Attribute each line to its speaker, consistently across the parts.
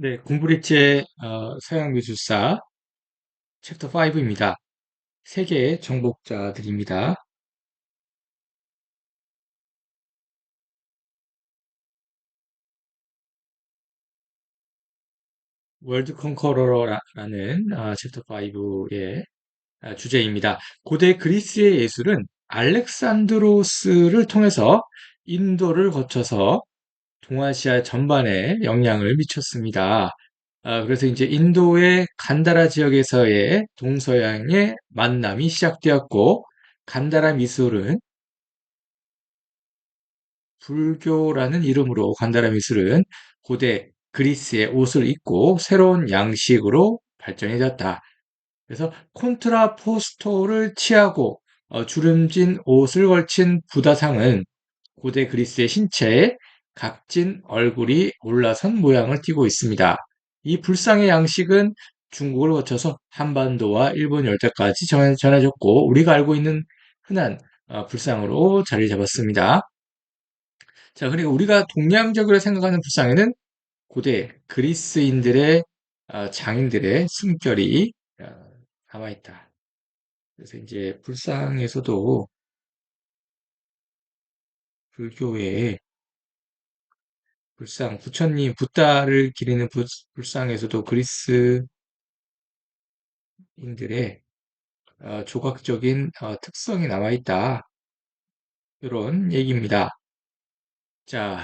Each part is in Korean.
Speaker 1: 네, 공부리치의 서양미술사 챕터 5입니다. 세계의 정복자들입니다. 월드 컨커러라는 챕터 5의 주제입니다. 고대 그리스의 예술은 알렉산드로스를 통해서 인도를 거쳐서 동아시아 전반에 영향을 미쳤습니다. 그래서 이제 인도의 간다라 지역에서의 동서양의 만남이 시작되었고, 간다라 미술은 불교라는 이름으로 간다라 미술은 고대 그리스의 옷을 입고 새로운 양식으로 발전해졌다. 그래서 콘트라포스토를 취하고 주름진 옷을 걸친 부다상은 고대 그리스의 신체에 각진 얼굴이 올라선 모양을 띠고 있습니다. 이 불상의 양식은 중국을 거쳐서 한반도와 일본 열대까지 전해졌고 우리가 알고 있는 흔한 불상으로 자리 잡았습니다. 자, 그리고 우리가 동양적으로 생각하는 불상에는 고대 그리스인들의 장인들의 숨결이 남아있다. 그래서 이제 불상에서도 불교의 불상, 부처님, 붓다를 기리는 불상에서도 그리스인들의 조각적인 특성이 남아있다. 이런 얘기입니다. 자,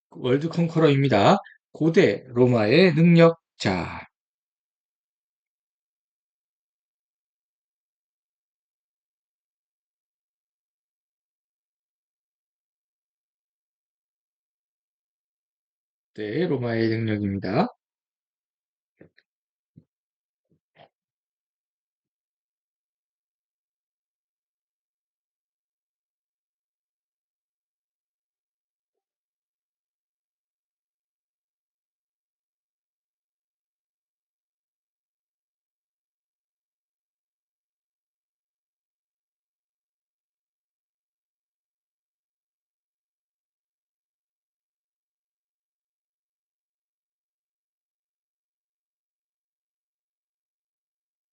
Speaker 1: 월드 컨커러입니다. 고대 로마의 능력자. 네, 로마의 능력입니다.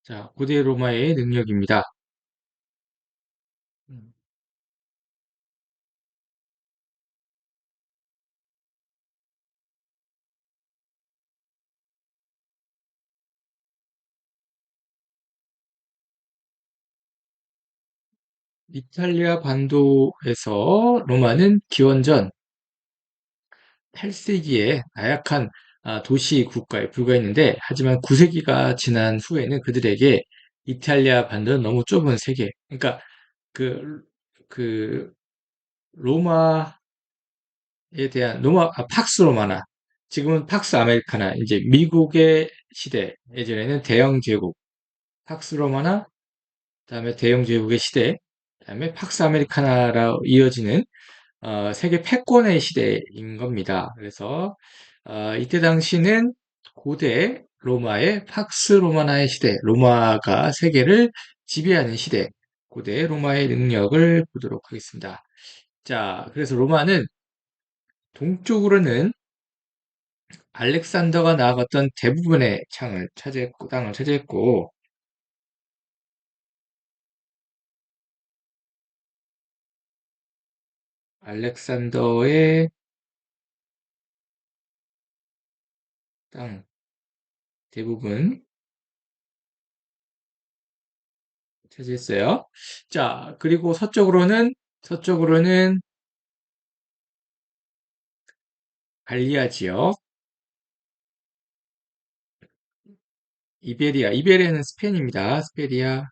Speaker 1: 자, 고대 로마의 능력입니다. 음, 이탈리아 반도에서 로마는 기원전 8세기에 나약한 도시 국가에 불과했는데, 하지만 9세기가 지난 후에는 그들에게 이탈리아 반도는 너무 좁은 세계, 그러니까 그, 그 로마에 대한 팍스 로마나 지금은 팍스 아메리카나 이제 미국의 시대, 예전에는 대영 제국, 팍스 로마나 그다음에 대영 제국의 시대, 그다음에 팍스 아메리카나로 이어지는 세계 패권의 시대인 겁니다. 그래서 이때 당시는 고대 로마의 팍스 로마나의 시대, 로마가 세계를 지배하는 시대, 고대 로마의 능력을 보도록 하겠습니다. 자, 그래서 로마는 동쪽으로는 알렉산더가 나아갔던 대부분의 땅을 차지했고, 알렉산더의 땅 대부분 차지했어요. 자, 그리고 서쪽으로는 갈리아 지역, 이베리아는 스페인입니다. 스페리아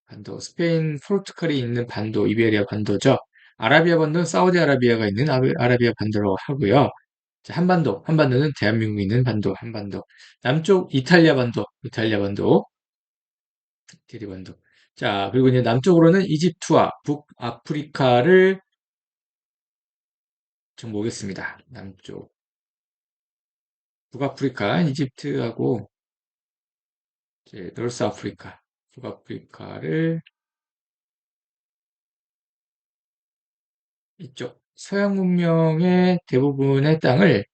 Speaker 1: 반도, 스페인, 포르투갈이 있는 반도, 이베리아 반도죠. 아라비아 반도는 사우디아라비아가 있는 아라비아 반도라고 하고요. 자, 한반도는 대한민국이 있는 반도, 한반도. 남쪽 이탈리아 반도, 이태리 반도. 자, 그리고 이제 남쪽으로는 이집트와 북아프리카를 정복했습니다. 남쪽. 북아프리카, 이집트하고 이제 노스 아프리카, 북아프리카를 이쪽 서양 문명의 대부분의 땅을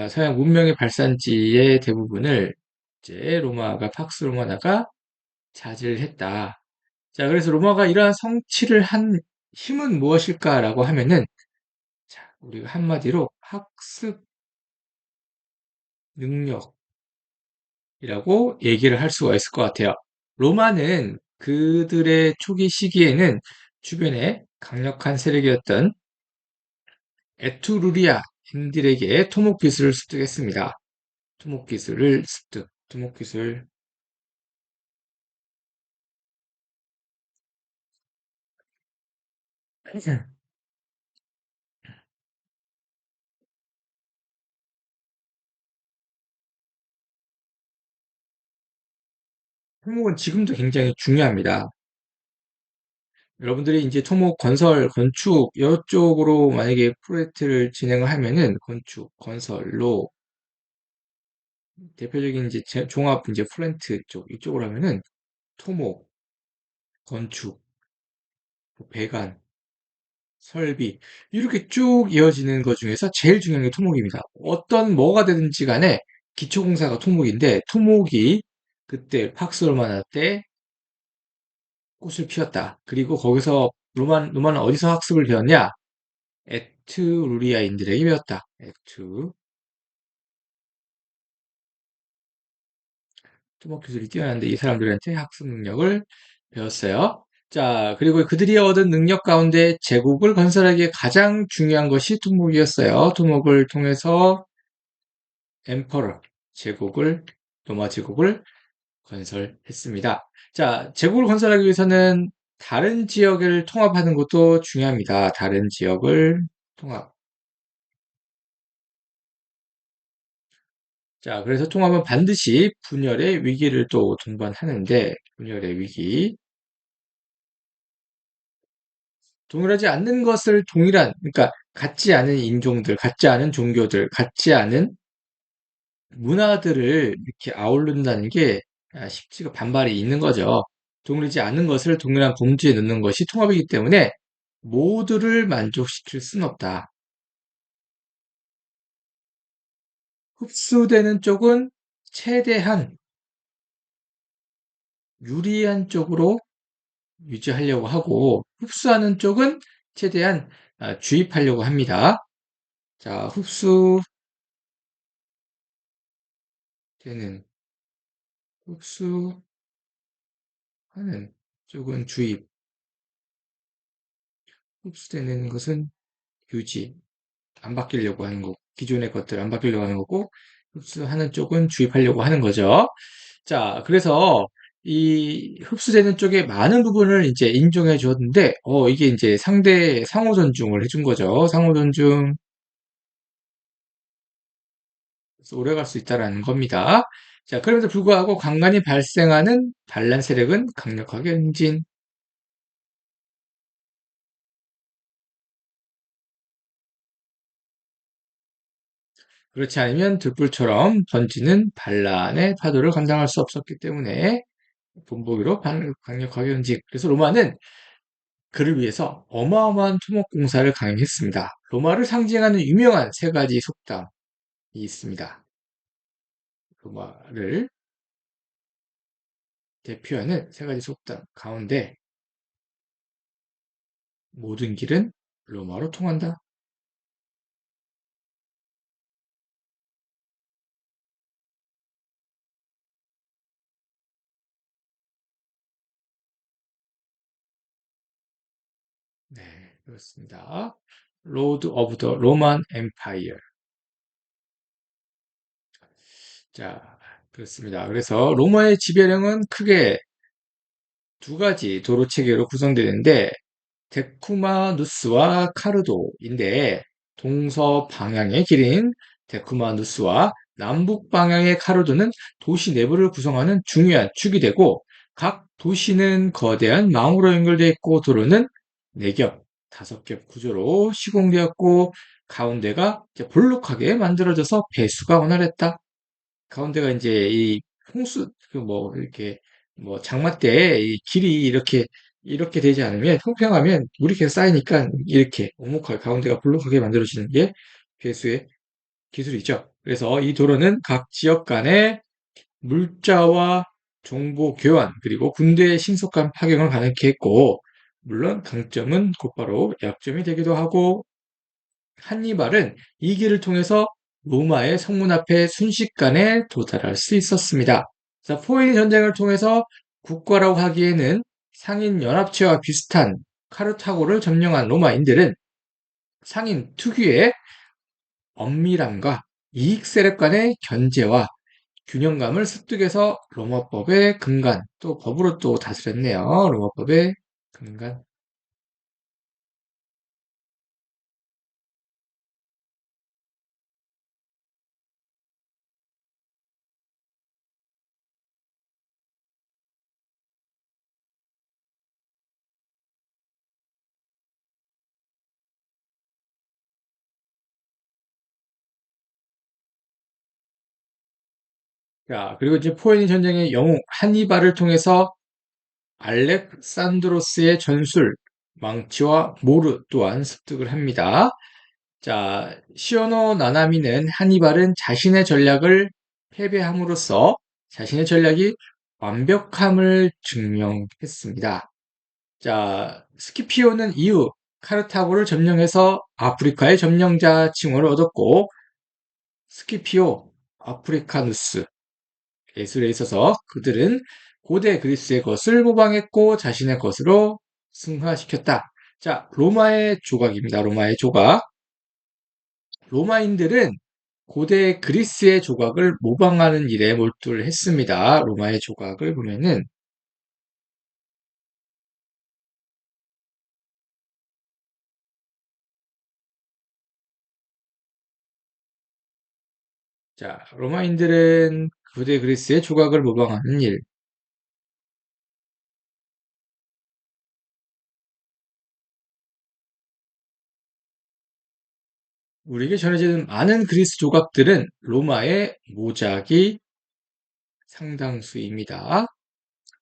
Speaker 1: 서양 문명의 발산지의 대부분을 이제 로마가 팍스 로마나가 차지를 했다. 자, 그래서 로마가 이러한 성취를 한 힘은 무엇일까라고 하면은, 자, 우리가 한마디로 학습 능력이라고 얘기를 할 수가 있을 것 같아요. 로마는 그들의 초기 시기에는 주변에 강력한 세력이었던 에투루리아인들에게 토목 기술을 습득했습니다. 토목 기술을 습득, 토목 기술. 토목은 지금도 굉장히 중요합니다. 여러분들이 이제 토목, 건설, 건축 이쪽으로 만약에 프로젝트를 진행을 하면은 건축, 건설로 대표적인 이제 종합 이제 플랜트 쪽 이쪽으로 하면은 토목, 건축, 뭐 배관, 설비 이렇게 쭉 이어지는 것 중에서 제일 중요한 게 토목입니다. 어떤 뭐가 되든지 간에 기초공사가 토목인데 토목이 그때 팍스로마나 때 꽃을 피웠다. 그리고 거기서 로마는 어디서 학습을 배웠냐? 에트루리아인들에게 배웠다. 토목 기술이 뛰어난데 이 사람들한테 학습 능력을 배웠어요. 자, 그리고 그들이 얻은 능력 가운데 제국을 건설하기에 가장 중요한 것이 토목이었어요. 토목을 통해서 엠퍼러, 제국을, 로마 제국을 건설했습니다. 자, 제국을 건설하기 위해서는 다른 지역을 통합하는 것도 중요합니다. 다른 지역을 통합. 자, 그래서 통합은 반드시 분열의 위기를 또 동반하는데, 분열의 위기. 동일하지 않는 것을 그러니까 같지 않은 인종들, 같지 않은 종교들, 같지 않은 문화들을 이렇게 아우른다는 게 쉽지가 반발이 있는 거죠. 동일하지 않은 것을 동일한 범주에 넣는 것이 통합이기 때문에 모두를 만족시킬 수는 없다. 흡수되는 쪽은 최대한 유리한 쪽으로 유지하려고 하고 흡수하는 쪽은 최대한 주입하려고 합니다. 자, 흡수되는 흡수하는 쪽은 주입, 흡수되는 것은 유지, 안 바뀌려고 하는 거, 기존의 것들 안 바뀌려고 하는 거고 흡수하는 쪽은 주입하려고 하는 거죠. 자, 그래서 이 흡수되는 쪽에 많은 부분을 이제 인정해 줬는데, 이게 이제 상호 존중을 해준 거죠. 상호 존중, 그래서 오래 갈 수 있다라는 겁니다. 자, 그럼에도 불구하고 간간히 발생하는 반란 세력은 강력하게 응진. 그렇지 않으면 들불처럼 번지는 반란의 파도를 감당할 수 없었기 때문에 본보기로 강력하게 응징. 그래서 로마는 그를 위해서 어마어마한 토목공사를 강행했습니다. 로마를 상징하는 유명한 세 가지 속담이 있습니다. 로마를 대표하는 세 가지 속담 가운데 모든 길은 로마로 통한다. 네, 그렇습니다. 로드 오브 더 로만 엠파이어. 자, 그렇습니다. 그래서 로마의 지배령은 크게 두 가지 도로 체계로 구성되는데 데쿠마누스와 카르도인데 동서 방향의 길인 데쿠마누스와 남북 방향의 카르도는 도시 내부를 구성하는 중요한 축이 되고 각 도시는 거대한 망으로 연결되어 있고 도로는 4겹, 5겹 구조로 시공되었고 가운데가 이제 볼록하게 만들어져서 배수가 원활했다. 가운데가 이제 이 홍수 그 뭐 이렇게 뭐 장마 때 이 길이 이렇게 되지 않으면 평평하면 물이 계속 쌓이니까 이렇게 오목하게 가운데가 볼록하게 만들어지는 게 배수의 기술이죠. 그래서 이 도로는 각 지역 간의 물자와 정보 교환, 그리고 군대의 신속한 파견을 가능케 했고, 물론 강점은 곧바로 약점이 되기도 하고, 한니발은 이 길을 통해서 로마의 성문 앞에 순식간에 도달할 수 있었습니다. 자, 포에니 전쟁을 통해서 국가라고 하기에는 상인 연합체와 비슷한 카르타고를 점령한 로마인들은 상인 특유의 엄밀함과 이익 세력 간의 견제와 균형감을 습득해서 로마법의 근간, 또 법으로 또 다스렸네요. 로마법의 근간. 자, 그리고 이제 포에니 전쟁의 영웅 한니발을 통해서 알렉산드로스의 전술, 망치와 모르 또한 습득을 합니다. 자, 시오노 나나미는 한니발은 자신의 전략을 패배함으로써 자신의 전략이 완벽함을 증명했습니다. 자, 스키피오는 이후 카르타고를 점령해서 아프리카의 점령자 칭호를 얻었고, 스키피오 아프리카누스 예술에 있어서 그들은 고대 그리스의 것을 모방했고 자신의 것으로 승화시켰다. 자, 로마의 조각입니다. 로마의 조각. 로마인들은 고대 그리스의 조각을 모방하는 일에 몰두를 했습니다. 로마의 조각을 보면은, 자, 로마인들은 고대 그리스의 조각을 모방하는 일. 우리에게 전해지는 많은 그리스 조각들은 로마의 모작이 상당수입니다.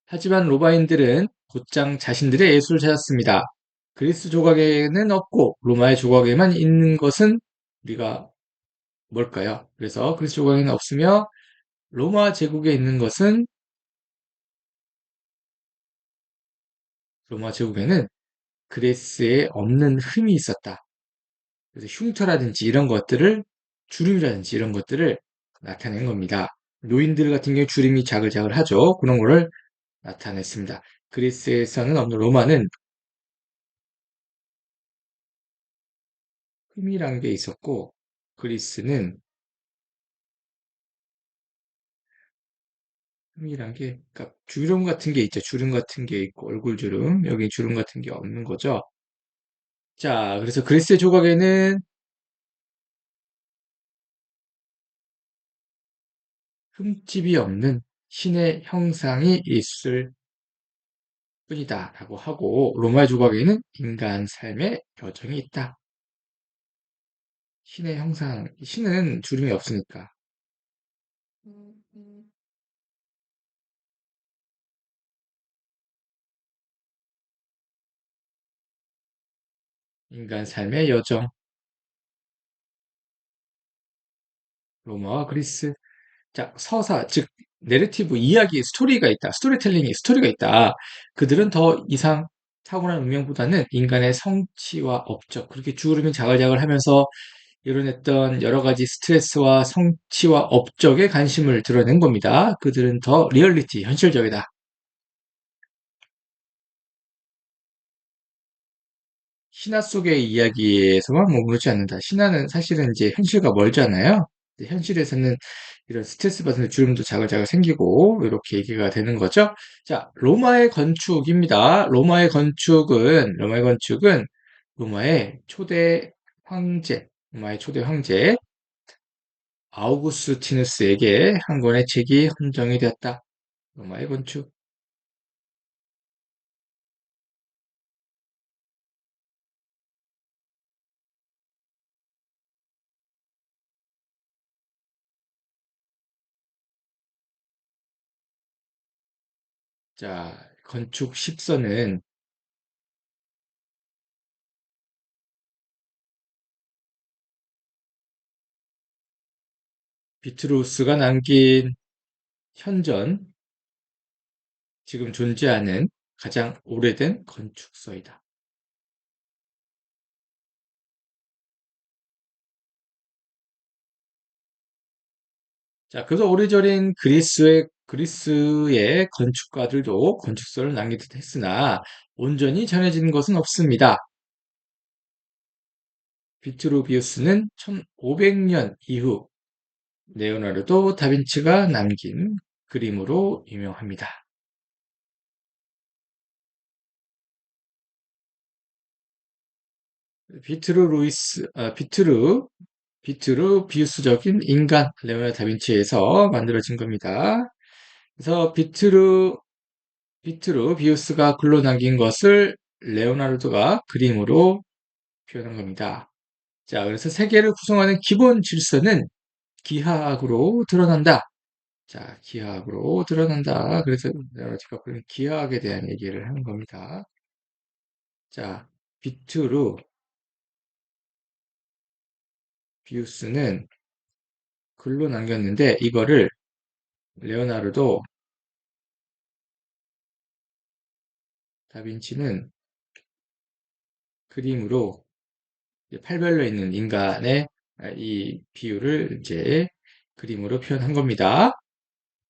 Speaker 1: 하지만 로마인들은 곧장 자신들의 예술을 찾았습니다. 그리스 조각에는 없고 로마의 조각에만 있는 것은 우리가 뭘까요? 그래서 그리스 조각에는 없으며 로마 제국에 있는 것은 로마 제국에는 그리스에 없는 흠이 있었다. 그래서 흉터라든지 이런 것들을 주름이라든지 이런 것들을 나타낸 겁니다. 노인들 같은 경우에 주름이 자글자글 하죠. 그런 거를 나타냈습니다. 그리스에서는 없는 로마는 흠이란 게 있었고 그리스는 흠이란 게 그러니까 주름 같은 게 있죠. 주름 같은 게 있고 얼굴 주름 여기 주름 같은 게 없는 거죠. 자, 그래서 그리스 조각에는 흠집이 없는 신의 형상이 있을 뿐이다라고 하고 로마 조각에는 인간 삶의 여정이 있다. 신의 형상, 신은 주름이 없으니까 인간 삶의 여정, 로마와 그리스. 자, 서사, 즉 내러티브 이야기, 스토리가 있다. 스토리텔링이 스토리가 있다. 그들은 더 이상 타고난 운명보다는 인간의 성취와 업적, 그렇게 주름이 자글자글 하면서 이뤄냈던 여러 가지 스트레스와 성취와 업적에 관심을 드러낸 겁니다. 그들은 더 리얼리티, 현실적이다. 신화 속의 이야기에서만 머무르지 않는다. 신화는 사실은 이제 현실과 멀잖아요. 근데 현실에서는 이런 스트레스 받는 주름도 자글자글 생기고 이렇게 얘기가 되는 거죠. 자, 로마의 건축은 로마의 초대 로마의 초대 황제 아우구스티누스에게 한 권의 책이 헌정이 되었다. 로마의 건축. 자, 건축 10선은 비트루스가 남긴 현존, 지금 존재하는 가장 오래된 건축서이다. 자, 그래서 오래전인 그리스의 건축가들도 건축서를 남기듯 했으나 온전히 전해진 것은 없습니다. 비트루비우스는 1500년 이후 레오나르도 다빈치가 남긴 그림으로 유명합니다. 비트루 비우스적인 인간, 레오나르도 다빈치에서 만들어진 겁니다. 그래서 비트루 비우스가 글로 남긴 것을 레오나르도가 그림으로 표현한 겁니다. 자, 그래서 세계를 구성하는 기본 질서는 기하학으로 드러난다. 자, 기하학으로 드러난다. 그래서 제가 그런 기하학에 대한 얘기를 하는 겁니다. 자, 비트루 비우스는 글로 남겼는데 이거를 레오나르도 다빈치는 그림으로 팔별로 있는 인간의 이 비율을 이제 그림으로 표현한 겁니다.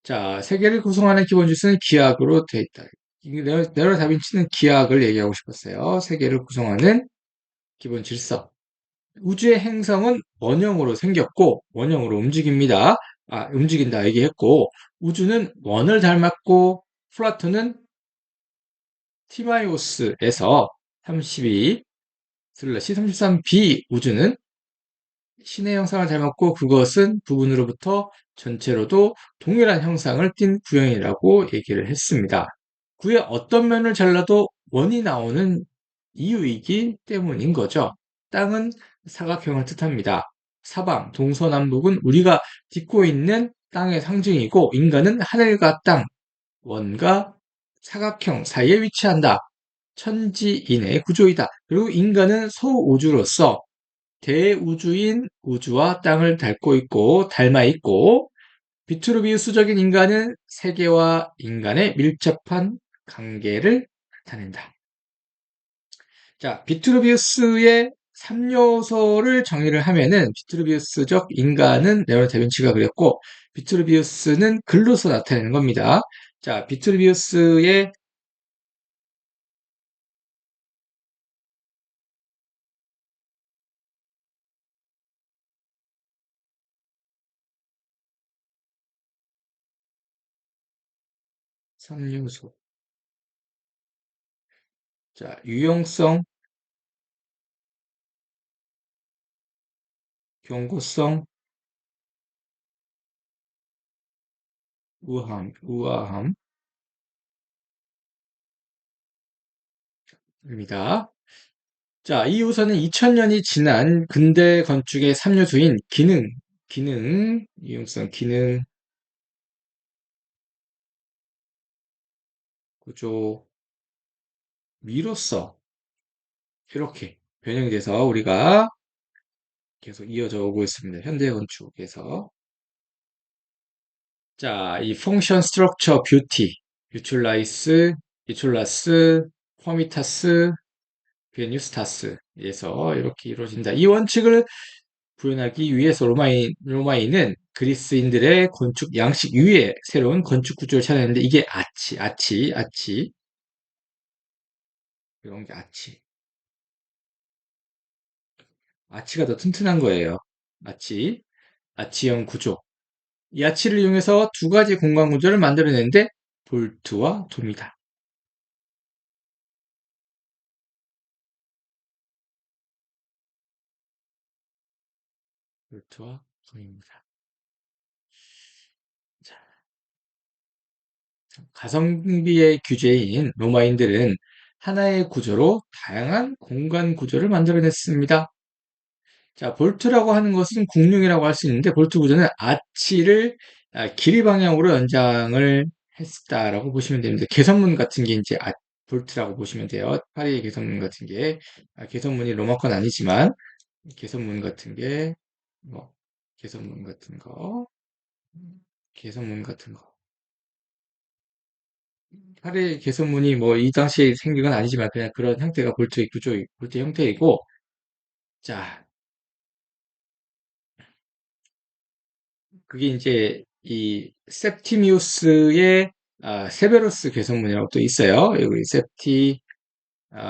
Speaker 1: 자, 세계를 구성하는 기본 질서는 기하학으로 되어 있다. 레오나르도 다빈치는 기하학을 얘기하고 싶었어요. 세계를 구성하는 기본 질서. 우주의 행성은 원형으로 생겼고 원형으로 움직입니다. 움직인다 얘기했고 우주는 원을 닮았고 플라톤은 티마이오스에서 32/33b 우주는 신의 형상을 닮았고 그것은 부분으로부터 전체로도 동일한 형상을 띤 구형이라고 얘기를 했습니다. 구의 어떤 면을 잘라도 원이 나오는 이유이기 때문인 거죠. 땅은 사각형을 뜻합니다. 사방, 동서남북은 우리가 딛고 있는 땅의 상징이고 인간은 하늘과 땅, 원과 사각형 사이에 위치한다. 천지인의 구조이다. 그리고 인간은 소우주로서 대우주인 우주와 땅을 닮아 있고 비트루비우스적인 인간은 세계와 인간의 밀접한 관계를 나타낸다. 자, 비트루비우스의 3요소를 정의를 하면은 비트루비우스적 인간은 레오나르도 다빈치가 그렸고 비트루비우스는 글로서 나타내는 겁니다. 자, 비트루비우스의 3요소. 자, 유용성, 경고성, 우아함입니다. 자, 이 요소는 2000년이 지난 근대 건축의 3요소인 유용성, 기능, 구조, 미로써 이렇게 변형이 돼서 우리가 계속 이어져 오고 있습니다. 현대 건축에서. 자, 이 펑션 스트럭처 뷰티, 유틸라이스, 유틸라스, 퍼미타스, 베뉴스타스에서 이렇게 이루어진다. 이 원칙을 구현하기 위해서 로마인은 그리스인들의 건축 양식 위에 새로운 건축 구조를 찾아냈는데 이게 이런 게 아치가 더 튼튼한 거예요. 아치, 아치형 구조. 이 아치를 이용해서 두 가지 공간 구조를 만들어내는데 볼트와 돔이다. 볼트와 돔입니다. 자, 가성비의 규제인 로마인들은 하나의 구조로 다양한 공간 구조를 만들어냈습니다. 자, 볼트라고 하는 것은 국룡이라고 할 수 있는데 볼트 구조는 아치를 길이 방향으로 연장을 했다라고 보시면 됩니다. 개선문 같은 게 이제 볼트라고 보시면 돼요. 파리의 개선문 같은 게 개선문이 로마 건 아니지만 개선문 같은 게 뭐 개선문 같은 거 개선문 같은 거. 파리 개선문이 뭐 이 당시에 생긴 건 아니지만 그냥 그런 형태가 볼트 형태이고, 자, 그게 이제 이 septimius의 세베로스 개선문이라고 또 있어요. 여기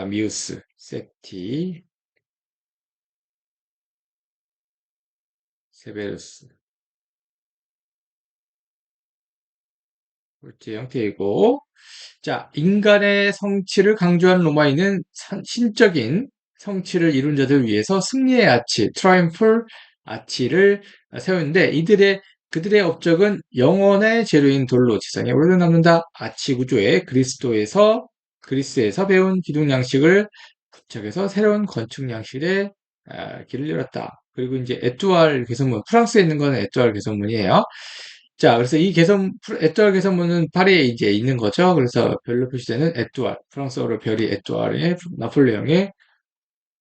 Speaker 1: 미우스, 세베로스 볼트 형태이고, 자, 인간의 성취를 강조한 로마인은 신적인 성취를 이룬 자들 위해서 승리의 아치, 트라이움플 아치를 세웠는데 그들의 업적은 영원의 재료인 돌로 지상에 올려놓는다. 아치 구조의 그리스에서 배운 기둥 양식을 부착해서 새로운 건축 양식의 길을 열었다. 그리고 이제 에뚜알 개선문, 프랑스에 있는 건 에뚜알 개선문이에요. 자, 그래서 에뚜알 개선문은 파리에 이제 있는 거죠. 그래서 별로 표시되는 에뚜알, 프랑스어로 별이 에뚜알의 나폴레옹의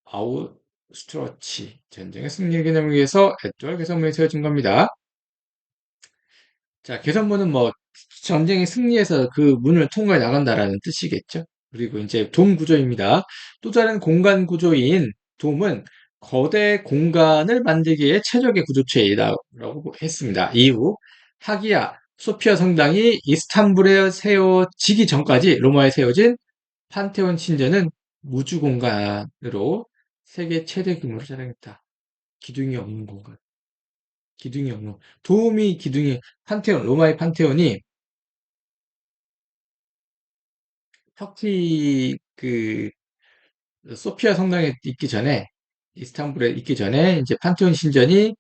Speaker 1: 아우스트로치 전쟁의 승리를 기념하기 위해서 에뚜알 개선문이 세워진 겁니다. 자, 개선문은 뭐 전쟁에 승리해서 그 문을 통과해 나간다라는 뜻이겠죠. 그리고 이제 돔 구조입니다. 또 다른 공간 구조인 돔은 거대 공간을 만들기에 최적의 구조체이다라고 했습니다. 이후 하기야 소피아 성당이 이스탄불에 세워지기 전까지 로마에 세워진 판테온 신전은 우주 공간으로 세계 최대 규모로 자랑했다. 기둥이 없는 공간. 기둥이 없는 도움이 기둥이 로마의 판테온이 터키 소피아 성당에 있기 전에 이스탄불에 있기 전에 이제 판테온 신전이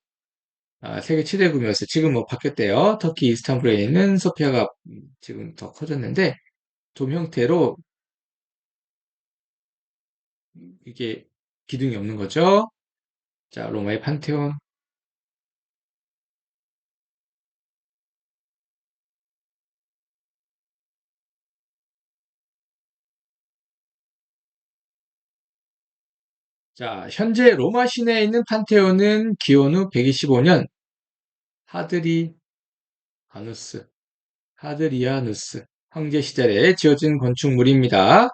Speaker 1: 세계 최대 규모였어요. 지금 뭐 바뀌었대요. 터키 이스탄불에 있는 소피아가 지금 더 커졌는데 돔 형태로 이게 기둥이 없는 거죠. 자, 로마의 판테온. 자, 현재 로마 시내에 있는 판테온은 기원 후 125년 하드리 아누스 하드리아누스 황제 시절에 지어진 건축물입니다.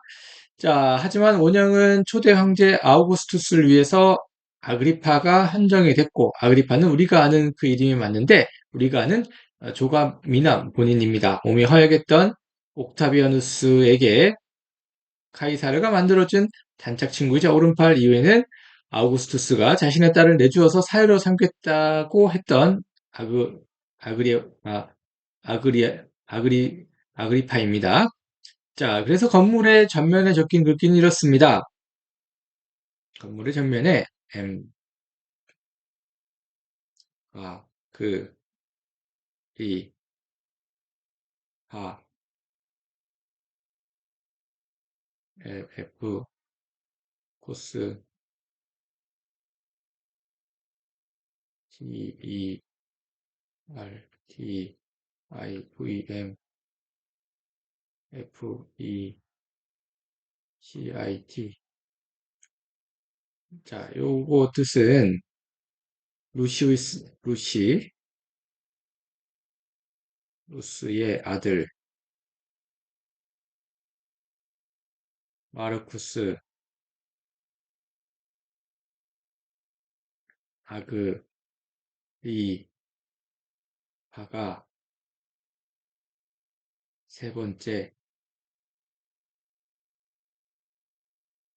Speaker 1: 자, 하지만 원형은 초대 황제 아우구스투스를 위해서 아그리파가 한정이 됐고, 아그리파는 우리가 아는 그 이름이 맞는데, 우리가 아는 조가 미남 본인입니다. 몸이 허약했던 옥타비아누스에게 카이사르가 만들어준 단짝 친구이자 오른팔 이후에는 아우구스투스가 자신의 딸을 내주어서 사유로 삼겠다고 했던 아그, 아그리, 아, 아그리파입니다. 자, 그래서 건물의 전면에 적힌 글귀는 이렇습니다. 건물의 전면에 M, 그, 리, 파, F, 코스, T, E, R, T, I, V, M, F, E, C, I, T. 자, 요거 뜻은 루스의 아들, 마르쿠스, 아그리파가 세 번째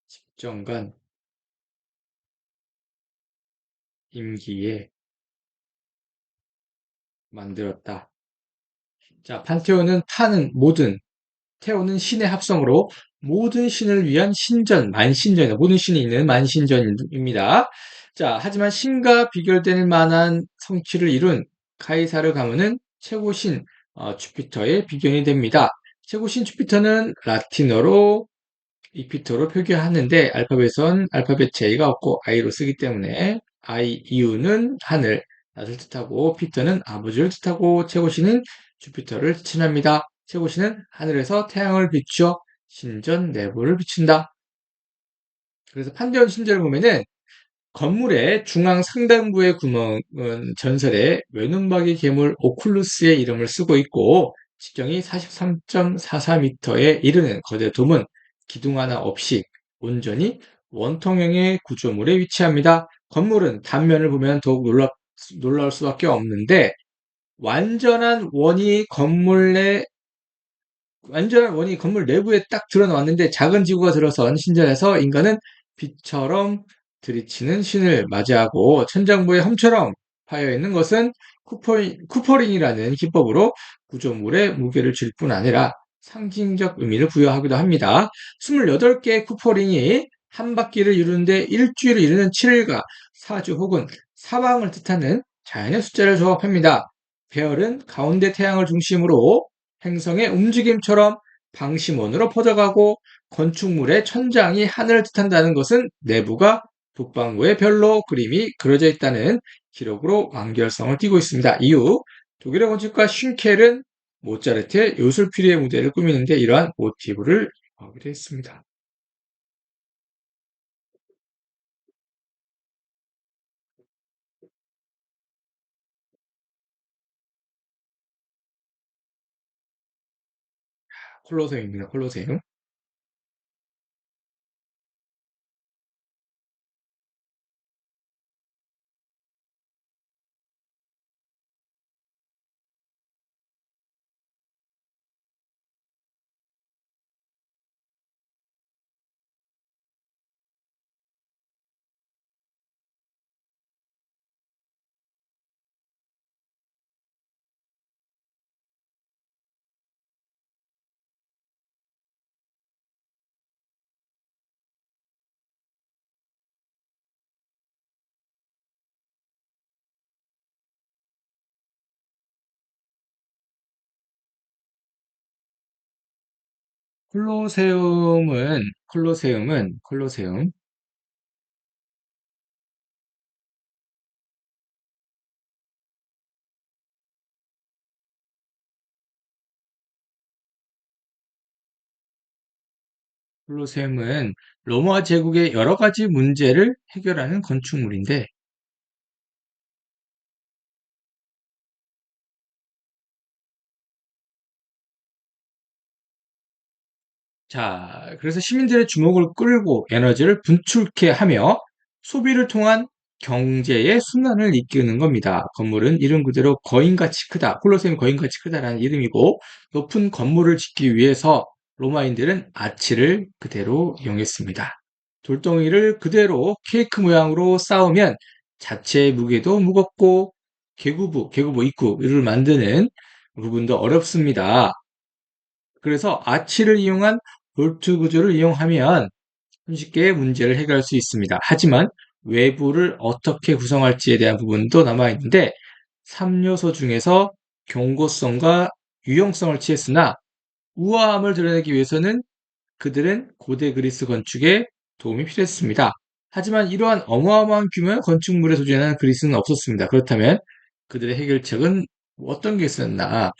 Speaker 1: 집정관 임기에 만들었다. 자, 판테온은 테오는 신의 합성으로 모든 신을 위한 모든 신이 있는 만신전입니다. 자, 하지만 신과 비교될 만한 성취를 이룬 카이사르 가문은 최고신 주피터의 비견이 됩니다. 최고신 주피터는 라틴어로 이피터로 표기하는데 알파벳은 알파벳 J가 없고 I로 쓰기 때문에 이유는 하늘, 낮을 뜻하고 피터는 아버지를 뜻하고 최고신은 주피터를 칭합니다. 최고신은 하늘에서 태양을 비추어 신전 내부를 비춘다. 그래서 판테온 신전을 보면은 건물의 중앙 상단부의 구멍은 전설의 외눈박이 괴물 오쿨루스의 이름을 쓰고 있고 직경이 43.44m에 이르는 거대 돔은 기둥 하나 없이 온전히 원통형의 구조물에 위치합니다. 건물은 단면을 보면 더욱 놀라울 수밖에 없는데 완전한 원이 건물 내 완전한 원이 건물 내부에 딱 드러나왔는데 작은 지구가 들어선 신전에서 인간은 빛처럼 들이치는 신을 맞이하고 천장부에 험처럼 파여 있는 것은 쿠퍼링이라는 기법으로 구조물에 무게를 줄 뿐 아니라 상징적 의미를 부여하기도 합니다. 28개의 쿠퍼링이 한 바퀴를 이루는데 일주일을 이루는 7일과 사주 혹은 사방을 뜻하는 자연의 숫자를 조합합니다. 배열은 가운데 태양을 중심으로 행성의 움직임처럼 방심원으로 퍼져가고 건축물의 천장이 하늘을 뜻한다는 것은 내부가 북반구의 별로 그림이 그려져 있다는 기록으로 완결성을 띠고 있습니다. 이후 독일의 건축가 쉰켈은 모차르트의 요술피리의 무대를 꾸미는데 이러한 모티브를 하기도 했습니다. 콜로세움입니다. 콜로세움. 콜로세움 콜로세움은 로마 제국의 여러 가지 문제를 해결하는 건축물인데 자, 그래서 시민들의 주목을 끌고 에너지를 분출케 하며 소비를 통한 경제의 순환을 이끄는 겁니다. 건물은 이름 그대로 거인같이 크다. 콜로세움 거인같이 크다라는 이름이고 높은 건물을 짓기 위해서 로마인들은 아치를 그대로 이용했습니다. 돌덩이를 그대로 케이크 모양으로 쌓으면 자체의 무게도 무겁고 계구부 입구를 만드는 부분도 어렵습니다. 그래서 아치를 이용한 볼트 구조를 이용하면 손쉽게 문제를 해결할 수 있습니다. 하지만 외부를 어떻게 구성할지에 대한 부분도 남아있는데 3요소 중에서 경고성과 유용성을 취했으나 우아함을 드러내기 위해서는 그들은 고대 그리스 건축에 도움이 필요했습니다. 하지만 이러한 어마어마한 규모의 건축물에 도전하는 그리스는 없었습니다. 그렇다면 그들의 해결책은 어떤 게 있었나?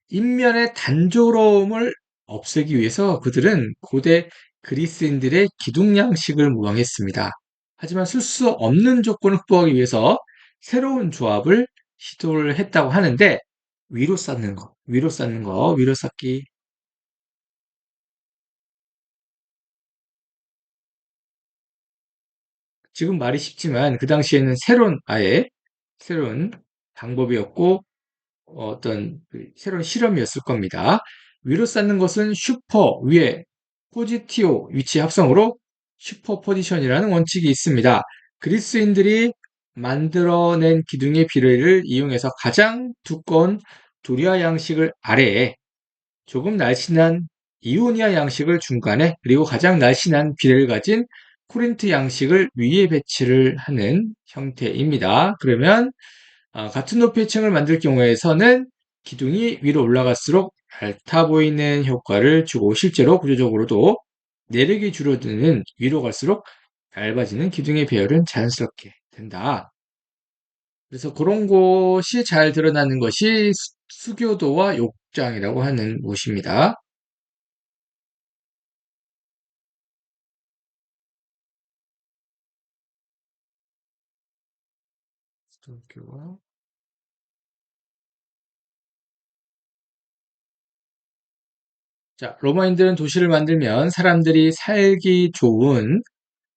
Speaker 1: 인면의 단조로움을 없애기 위해서 그들은 고대 그리스인들의 기둥 양식을 모방했습니다. 하지만 쓸 수 없는 조건을 극복하기 위해서 새로운 조합을 시도를 했다고 하는데 위로 쌓기. 지금 말이 쉽지만 그 당시에는 새로운 방법이었고 어떤 그 새로운 실험이었을 겁니다. 위로 쌓는 것은 슈퍼 위에 포지티오 위치 합성으로 슈퍼 포지션이라는 원칙이 있습니다. 그리스인들이 만들어낸 기둥의 비례를 이용해서 가장 두꺼운 도리아 양식을 아래에 조금 날씬한 이오니아 양식을 중간에 그리고 가장 날씬한 비례를 가진 코린트 양식을 위에 배치를 하는 형태입니다. 그러면 같은 높이의 층을 만들 경우에서는 기둥이 위로 올라갈수록 얇아 보이는 효과를 주고 실제로 구조적으로도 내력이 줄어드는 위로 갈수록 얇아지는 기둥의 배열은 자연스럽게 된다. 그래서 그런 곳이 잘 드러나는 것이 수교도와 욕장이라고 하는 곳입니다. 도쿄와 자, 로마인들은 도시를 만들면 사람들이 살기 좋은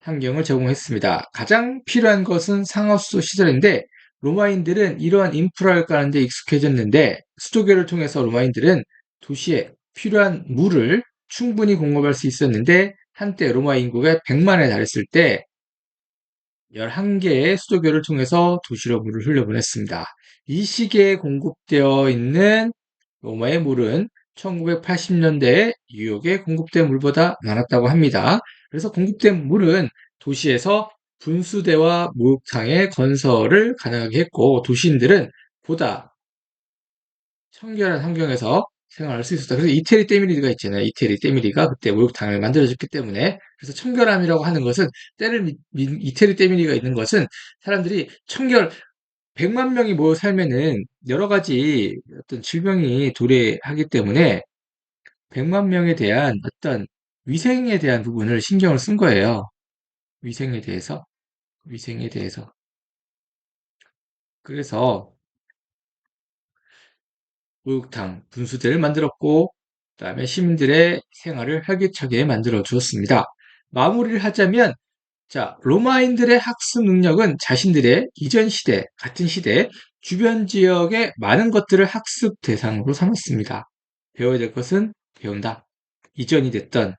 Speaker 1: 환경을 제공했습니다. 가장 필요한 것은 상하수 시설인데 로마인들은 이러한 인프라를 까는 데 익숙해졌는데 수도교를 통해서 로마인들은 도시에 필요한 물을 충분히 공급할 수 있었는데 한때 로마 인구가 100만에 달했을 때 11개의 수도교를 통해서 도시로 물을 흘려보냈습니다. 이 시기에 공급되어 있는 로마의 물은 1980년대에 뉴욕에 공급된 물보다 많았다고 합니다. 그래서 공급된 물은 도시에서 분수대와 목욕탕의 건설을 가능하게 했고 도시인들은 보다 청결한 환경에서 생활할 수 있었다. 그래서 이태리 때밀이가 있잖아요. 이태리 때밀이가 그때 목욕탕을 만들어줬기 때문에 그래서 청결함이라고 하는 것은 이태리 때밀이가 있는 것은 사람들이 청결 100만 명이 모여 살면은 여러 가지 어떤 질병이 도래하기 때문에 100만 명에 대한 어떤 위생에 대한 부분을 신경을 쓴 거예요. 위생에 대해서. 위생에 대해서. 그래서 목욕탕, 분수대를 만들었고, 그다음에 시민들의 생활을 활기차게 만들어 주었습니다. 마무리를 하자면, 자, 로마인들의 학습 능력은 자신들의 이전 시대, 같은 시대, 주변 지역의 많은 것들을 학습 대상으로 삼았습니다. 배워야 될 것은 배운다. 이전이 됐던,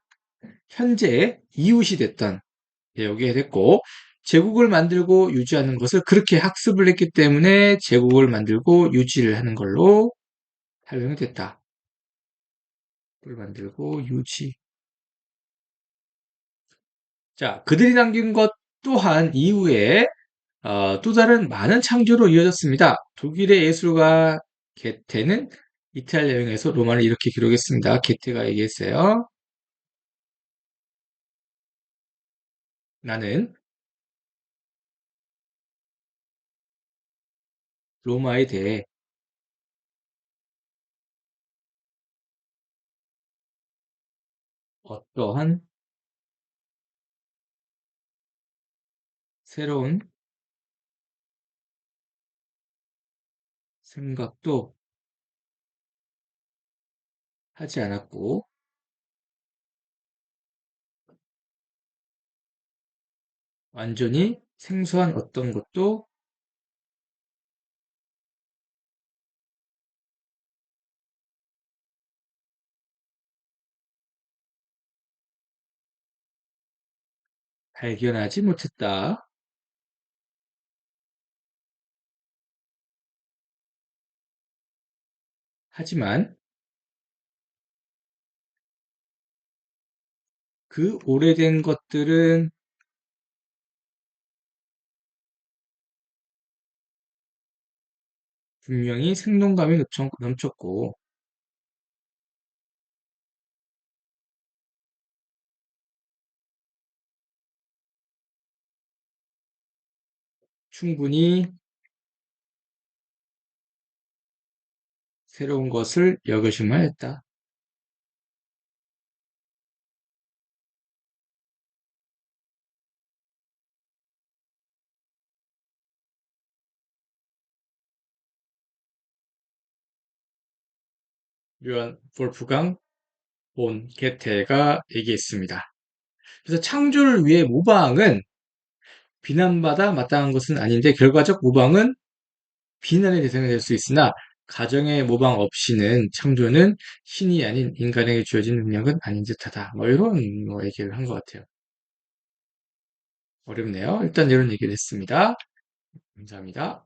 Speaker 1: 현재의 이웃이 됐던, 배우게 됐고, 제국을 만들고 유지하는 것을 그렇게 학습을 했기 때문에 제국을 만들고 유지를 하는 걸로 활용이 됐다. 을 만들고 유지. 자, 그들이 남긴 것 또한 이후에 또 다른 많은 창조로 이어졌습니다. 독일의 예술가 게테는 이탈리아 여행에서 로마를 이렇게 기록했습니다. 게테가 얘기했어요. 나는 로마에 대해 어떠한 새로운 생각도 하지 않았고 완전히 생소한 어떤 것도 발견하지 못했다. 하지만 그 오래된 것들은 분명히 생동감이 넘쳤고 충분히 새로운 것을 여겨줄만 했다. 요한 볼프강 본 게테가 얘기했습니다. 그래서 창조를 위해 모방은 비난받아 마땅한 것은 아닌데 결과적 모방은 비난의 대상이 될 수 있으나 가정의 모방 없이는 창조는 신이 아닌 인간에게 주어진 능력은 아닌 듯하다. 뭐 이런 뭐 얘기를 한 것 같아요. 어렵네요. 일단 이런 얘기를 했습니다. 감사합니다.